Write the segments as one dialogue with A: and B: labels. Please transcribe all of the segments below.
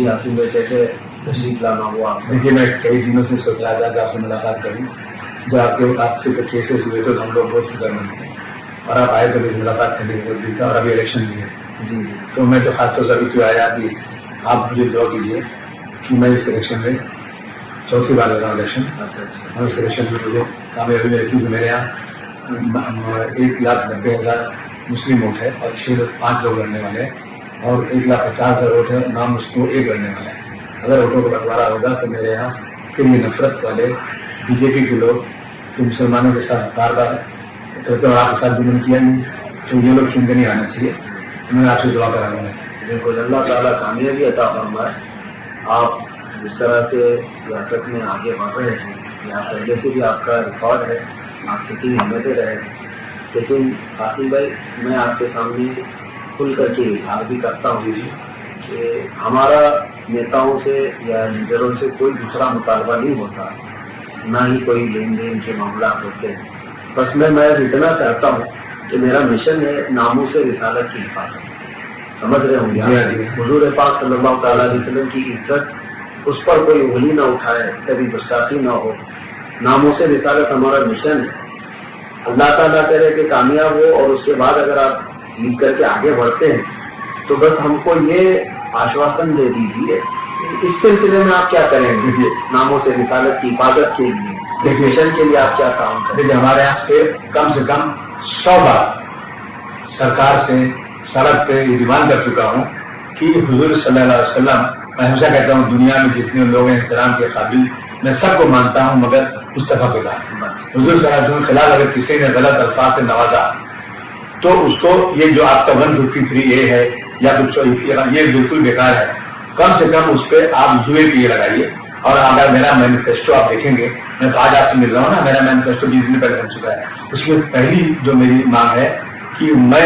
A: جی آصم بھائی کیسے تشریف لانا ہوا؟
B: دیکھیے میں کئی دنوں سے سوچ رہا تھا کہ آپ سے ملاقات کروں. جب آپ کے کیسز ہوئے تو ہم لوگ بہت فکر مند تھے اور آپ آئے تو مجھے ملاقات کرنے کی ضرورت تھا. اور ابھی الیکشن بھی ہے.
A: جی جی
B: تو میں تو خاص طور سے ابھی تو آیا کہ آپ مجھے دعا کیجیے کہ میں اس الیکشن میں چوتھی بار لڑ رہا ہوں الیکشن.
A: اچھا اچھا.
B: اور اس الیکشن میں مجھے کامیابی ملی کیونکہ میرے یہاں 1,90,000 مسلم ووٹ ہے اور 5 لوگ لڑنے والے ہیں اور 1,50,000 ووٹ ہے نام اس کو ایک لڑنے والا ہے. اگر ووٹوں کا بنٹوارا ہوگا تو میرے یہاں پھر یہ نفرت والے بی جے پی کے لوگ جو مسلمانوں کے ساتھ بار بار کرتے ہیں اور آپ کے ساتھ جنہوں نے کیا نہیں تو یہ لوگ چن کے نہیں آنا چاہیے. میں آپ سے دعا کرا رہا ہوں.
A: بالکل اللہ تعالیٰ کامیابی عطا فرمائے. آپ جس طرح سے سیاست میں آگے بڑھ رہے ہیں یا پہلے سے بھی آپ کا ریکارڈ ہے, آپ سٹنگ ایم رہے ہیں, لیکن قاسم بھائی میں آپ کے سامنے کھل کر کے اظہار بھی کرتا ہوں کہ ہمارا نیتاؤں سے یا لیڈروں سے کوئی دوسرا مطالبہ نہیں ہوتا, نہ ہی کوئی لین دین کے معاملات ہوتے ہیں. بس میں محض اتنا چاہتا ہوں کہ میرا مشن ہے ناموس رسالت کی حفاظت. سمجھ رہے ہوں گے حضور پاک صلی اللہ تعالیٰ علیہ وسلم کی عزت, اس پر کوئی انگلی نہ اٹھائے, کبھی گستاخی نہ ہو. ناموس رسالت ہمارا مشن ہے. اللہ تعالیٰ کرے کہ کامیاب ہو اور اس کے بعد اگر آپ جیت کر کے آگے بڑھتے ہیں تو بس ہم کو یہ آشواسن دے دیجیے اس سلسلے میں آپ کیا کریں گے ناموس رسالت کی حفاظت کے لیے, اس مشن کے لیے آپ کیا کام کریں گے.
B: ہمارے یہاں سے کم 100 بار سرکار سے سڑک پہ یہ ڈیمانڈ کر چکا ہوں کہ حضور صلی اللہ علیہ وسلم, میں ہمیشہ کہتا ہوں دنیا میں جتنے لوگ ہیں احترام کے قابل میں سب کو مانتا ہوں مگر مصطفیٰ کے بعد. حضور صلی اللہ علیہ وسلم کے خلاف اگر کسی نے غلط الفاظ سے نوازا تو اس کو یہ جو آپ کا 153A ہے یا کچھ یہ بالکل بیکار ہے. کم سے کم اس پہ آپ UAPA لگائیے. اور اگر میرا مینیفیسٹو آپ دیکھیں گے, میں تو آج آپ سے مل رہا ہوں نا, میرا مینیفیسٹو 20 دن پہلے بن چکا ہے. اس میں پہلی جو میری مانگ ہے کہ میں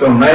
B: تو میں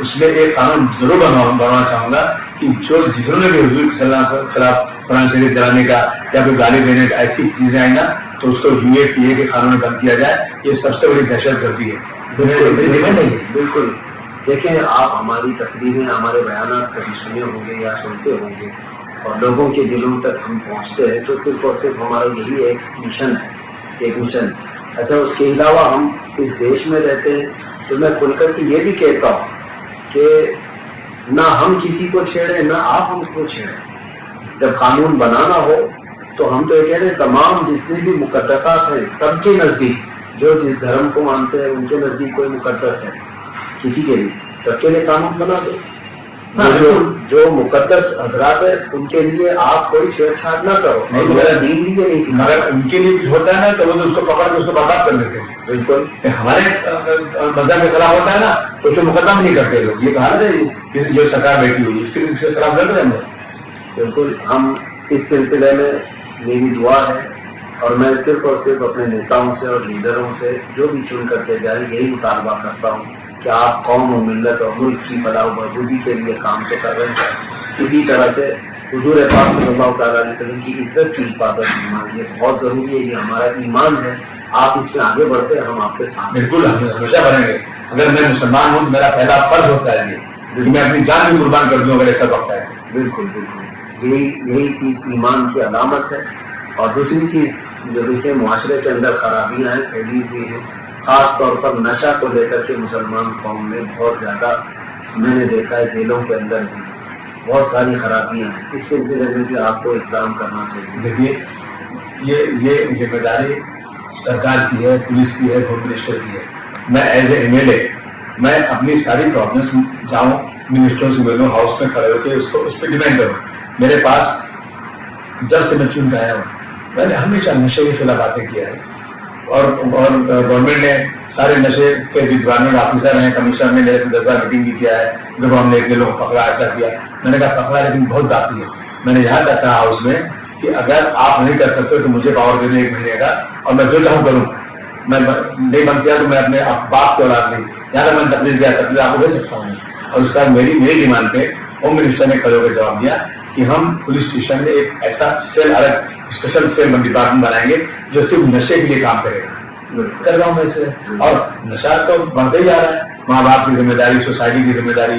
B: اس میں ایک قانون ضرور بنوانا چاہوں گا کہ جو جنہوں نے بھی حضور صلی اللہ علیہ وسلم کے خلاف قرآن شریف جلانے کا یا کوئی گالی دینے کا ایسی چیزیں آئیں نا تو اس کو UAPA کے قانون میں بند کیا جائے. یہ سب سے بڑی دہشت گردی ہے.
A: بالکل. دیکھیں آپ ہماری تقریریں, ہمارے بیانات کبھی سنے ہوں گے یا سنتے ہوں گے اور لوگوں کے دلوں تک ہم پہنچتے ہیں تو صرف اور صرف ہمارا یہی ایک مشن ہے. اچھا, اس کے علاوہ ہم اس دیش میں رہتے ہیں تو میں کھل کر کے یہ بھی کہتا ہوں کہ نہ ہم کسی کو چھیڑیں نہ آپ ہم کو چھیڑیں. جب قانون بنانا ہو تو ہم تو یہ کہہ رہے ہیں تمام جتنے بھی مقدسات ہیں سب کے نزدیک, جو جس دھرم کو مانتے ہیں ان کے نزدیک کوئی مقدس ہے کسی کے بھی, سب کے لیے قانون بنا دو. جو مقدس حضرات ہیں ان کے لیے آپ کوئی چھیڑ چھاڑ نہ کرو. میرا دین بھی یہ نہیں سکھا.
B: مگر ان کے لیے کچھ ہوتا ہے نا تو وہ اس کو پکڑ کے اس کو برباد کر دیتے ہیں.
A: بالکل.
B: ہمارے مذہب کے خلاف ہوتا ہے نا تو اس کو مقدمہ نہیں کرتے لوگ. یہ کہا ہے جو سرکار بیٹھی ہوئی اس کے خلاف لڑ رہے ہیں.
A: بالکل. ہم اس سلسلے میں میری دعا ہے اور میں صرف اور صرف اپنے نیتاؤں سے اور لیڈروں سے جو بھی چن کر کے جائیں یہی مطالبہ کرتا ہوں کہ آپ قوم و ملت اور ملک کی فلاح و بہبودی کے لیے کام تو کر رہے ہیں, اسی طرح سے حضور پاک صلی اللہ تعالیٰ علیہ وسلم کی عزت کی حفاظت کرنا یہ بہت ضروری ہے. یہ ہمارا ایمان ہے. آپ اس میں آگے بڑھتے ہیں, ہم آپ کے ساتھ.
B: بالکل ہمیشہ بڑھیں گے. اگر میں مسلمان ہوں تو میرا پہلا فرض ہوتا ہے یہ میں اپنی جان بھی قربان کر دوں اگر ایسا وقت ہے.
A: بالکل بالکل. یہی چیز ایمان کی علامت ہے. اور دوسری چیز جو دیکھیں معاشرے کے اندر خرابیاں ہیں پھیلی ہوئی ہیں, خاص طور پر نشہ کو لے کر کے مسلمان قوم میں بہت زیادہ میں نے دیکھا ہے. جیلوں کے اندر بھی بہت ساری خرابیاں ہیں. اس سلسلے میں بھی آپ کو اقدام کرنا چاہیے.
B: دیکھیے یہ ذمہ داری سرکار کی ہے, پولیس کی ہے, ہوم منسٹر کی ہے. میں ایز اے MLA میں اپنی ساری پرابلمس جاؤں منسٹروں سے ملوں, ہاؤس میں کھڑے ہو کے اس پہ ڈیپینڈ کروں. میرے پاس جب سے میں چن کے آیا ہوں میں نے ہمیشہ نشے کے خلاف باتیں کیا ہے اور گورنمنٹ نے سارے نشے کے ڈپارٹمنٹ آفیسر ہیں, کمشنر نے میرے سے 10 بار میٹنگ بھی کیا ہے جب ہم نے اتنے لوگ پکڑا ایسا کیا. میں نے کہا پکڑا لیکن بہت باقی ہے. میں نے یہاں تک کہا ہاؤس میں کہ اگر آپ نہیں کر سکتے تو مجھے پاور دے دیں 1 مہینے کا اور میں جو چاہوں کروں. میں نہیں بند کیا تو میں اپنے باپ کے اولاد نہیں, یہاں تک میں نے تقریر کیا تقریر آپ کو دے سکتا ہوں. اور اس کا میری ڈیمانڈ پہ ہوم منسٹر نے کھڑے ہو کے جواب دیا کہ ہم پولیس اسٹیشن میں ایک ایسا سیل الگ اسپیشل سیل ڈپارٹمنٹ بنائیں گے جو صرف نشے کے لیے کام کرے گا. کر رہا ہوں میں اسے. اور نشہ تو بڑھتے ہی جا رہا ہے. ماں باپ کی ذمہ داری, سوسائٹی کی ذمہ داری,